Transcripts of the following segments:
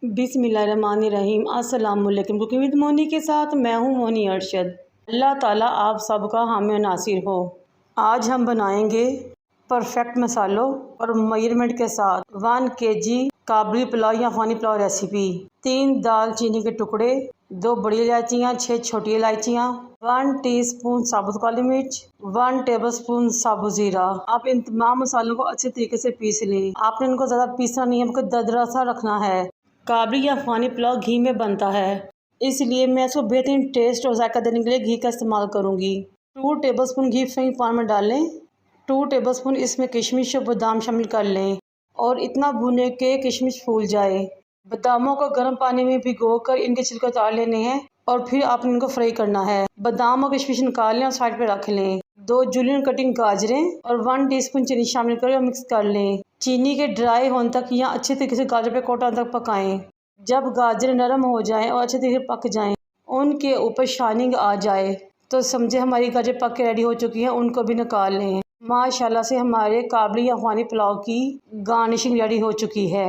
बिस्मिल्लाहिर्रहमानिर्रहीम। अस्सलाम वालेकुम। कुकिंग विद मोनी के साथ मैं हूँ मोनी अरशद। अल्लाह ताला आप सबका हामी नासिर हो। आज हम बनाएंगे परफेक्ट मसालों और मेजरमेंट के साथ 1 kg काबुली पुलाव या अफगानी पुलाव रेसिपी। 3 दालचीनी के टुकड़े, 2 बड़ी इलायचियाँ, 6 छोटी इलायचियाँ, 1 टीस्पून साबुत काली मिर्च, 1 टेबलस्पून साबुत ज़ीरा। आप इन तमाम मसालों को अच्छे तरीके से पीस लें। आपने इनको ज़्यादा पीसना नहीं है, हमको दरदरा सा रखना है। काबुली या अफगानी पुलाव घी में बनता है, इसलिए मैं इसको बेहतरीन टेस्ट और जायका देने के लिए घी का इस्तेमाल करूँगी। 2 टेबलस्पून घी फ्राई पैन में डाल लें। 2 टेबलस्पून इसमें किशमिश और बादाम शामिल कर लें और इतना भुने के किशमिश फूल जाए। बादामों को गर्म पानी में भिगोकर इनके छिलके उतार लेने हैं और फिर आपने इनको फ्राई करना है। बादाम और किशमिश निकाल लें और साइड पे रख लें। 2 जूलियन कटिंग गाजरें और 1 टीस्पून चीनी शामिल करें और मिक्स कर लें। चीनी के ड्राई होने तक या अच्छे तरीके से गाजर पे कोट आने तक पकाएं। जब गाजर नरम हो जाएं और अच्छे तरीके से पक जाएं, उनके ऊपर शाइनिंग आ जाए तो समझे हमारी गाजर पक के रेडी हो चुकी है। उनको भी निकाल लें। माशाल्लाह से हमारे काबुली या अफगानी पुलाव की गार्निशिंग रेडी हो चुकी है।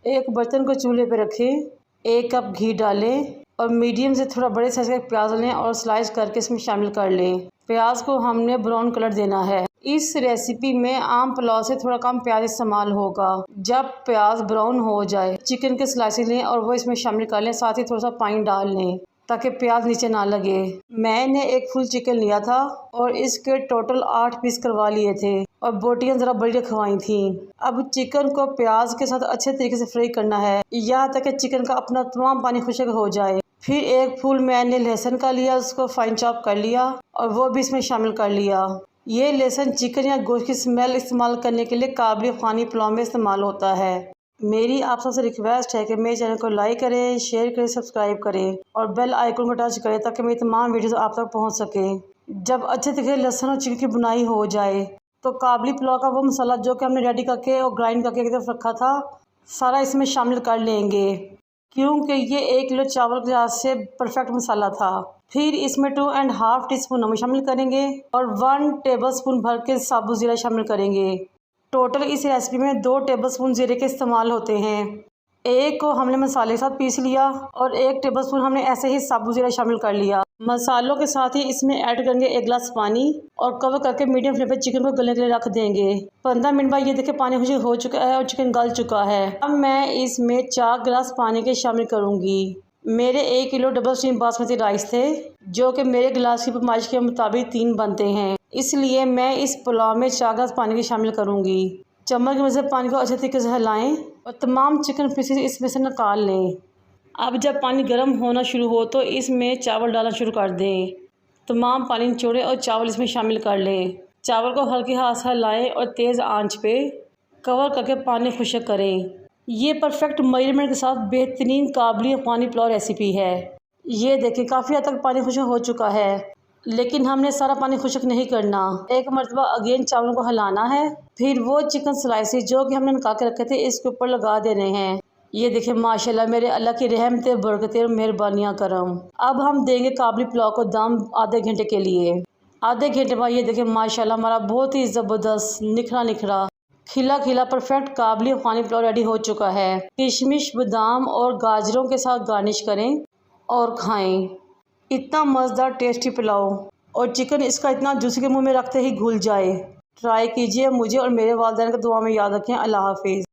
एक बर्तन को चूल्हे पे रखें, 1 कप घी डालें और मीडियम से थोड़ा बड़े साइज का प्याज लें और स्लाइस करके इसमें शामिल कर लें। प्याज को हमने ब्राउन कलर देना है। इस रेसिपी में आम पुलाव से थोड़ा कम प्याज इस्तेमाल होगा। जब प्याज ब्राउन हो जाए, चिकन के स्लाइसेस लें और वो इसमें शामिल कर लें। साथ ही थोड़ा सा पानी डाल लें ताकि प्याज नीचे ना लगे। मैंने एक फुल चिकन लिया था और इसके टोटल 8 पीस करवा लिए थे और बोटियां ज़रा बड़ी रखवाई थी। अब चिकन को प्याज के साथ अच्छे तरीके से फ्राई करना है, यहाँ तक कि चिकन का अपना तमाम पानी खुश्क हो जाए। फिर एक फूल मैंने लहसुन का लिया, उसको फाइन चॉप कर लिया और वो भी इसमें शामिल कर लिया। ये लहसुन चिकन या गोश्त की स्मेल इस्तेमाल करने के लिए काबुली अफगानी पुलाव में इस्तेमाल होता है। मेरी आप सबसे रिक्वेस्ट है कि मेरे चैनल को लाइक करें, शेयर करें, सब्सक्राइब करें और बेल आइकन को टच करें ताकि मेरी तमाम वीडियोस आप तक पहुंच सके। जब अच्छे तरीके से लहसुन और चिकन की बुनाई हो जाए तो काबुली पुलाव का वो मसाला जो कि हमने रेडी करके और ग्राइंड करके एक तरफ रखा था, सारा इसमें शामिल कर लेंगे, क्योंकि ये 1 किलो चावल के हिसाब से परफेक्ट मसाला था। फिर इसमें 2.5 टीस्पून नमक शामिल करेंगे और 1 टेबलस्पून भर के साबुत ज़ीरा शामिल करेंगे। टोटल इस रेसिपी में 2 टेबलस्पून ज़ीरे के इस्तेमाल होते हैं। एक को हमने मसाले के साथ पीस लिया और 1 टेबलस्पून हमने ऐसे ही साबुत ज़ीरा शामिल कर लिया। मसालों के साथ ही इसमें ऐड करेंगे 1 गिलास पानी और कवर करके मीडियम फ्लेम पे चिकन को गलने के लिए रख देंगे। 15 मिनट बाद ये देखिए पानी खुश्क हो चुका है और चिकन गल चुका है। अब मैं इसमें 4 गिलास पानी के शामिल करूँगी। मेरे 1 kilo double steam basmati rice थे, जो कि मेरे गिलास की पैमाइश के मुताबिक 3 बनते हैं, इसलिए मैं इस पुलाव में 4 गिलास पानी के शामिल करूँगी। चम्मच की मदद से पानी को अच्छे तरीके से हिलाएं और तमाम चिकन पीसेस इसमें से निकाल लें। अब जब पानी गर्म होना शुरू हो तो इसमें चावल डालना शुरू कर दें। तमाम पानी निचोड़ें और चावल इसमें शामिल कर लें। चावल को हल्के हाथ से हिलाएं और तेज़ आंच पे कवर करके पानी खुश्क करें। ये परफेक्ट मेजरमेंट के साथ बेहतरीन काबुली अफगानी पुलाव रेसिपी है। ये देखिए काफ़ी हद तक पानी खुश्क हो चुका है, लेकिन हमने सारा पानी खुश्क नहीं करना। एक मरतबा अगेन चावलों को हिलाना है, फिर वो चिकन स्लाइसेस जो कि हमने निकाल के रखे थे इसके ऊपर लगा देने हैं। ये देखिए माशाल्लाह मेरे अल्लाह की रहमतें बरकतें और मेहरबानियाँ करम। अब हम देंगे काबुली पुलाव को दम आधे घंटे के लिए। आधे घंटे बाद ये देखिए माशाल्लाह हमारा बहुत ही ज़बरदस्त निखरा निखरा खिला खिला परफेक्ट काबुली अफगानी पुलाव रेडी हो चुका है। किशमिश, बादाम और गाजरों के साथ गार्निश करें और खाएं। इतना मज़ेदार टेस्टी पुलाव और चिकन इसका इतना जूसी के मुंह में रखते ही घुल जाए। ट्राई कीजिए, मुझे और मेरे वालिदैन को दुआ में याद रखें। अल्लाह हाफिज़।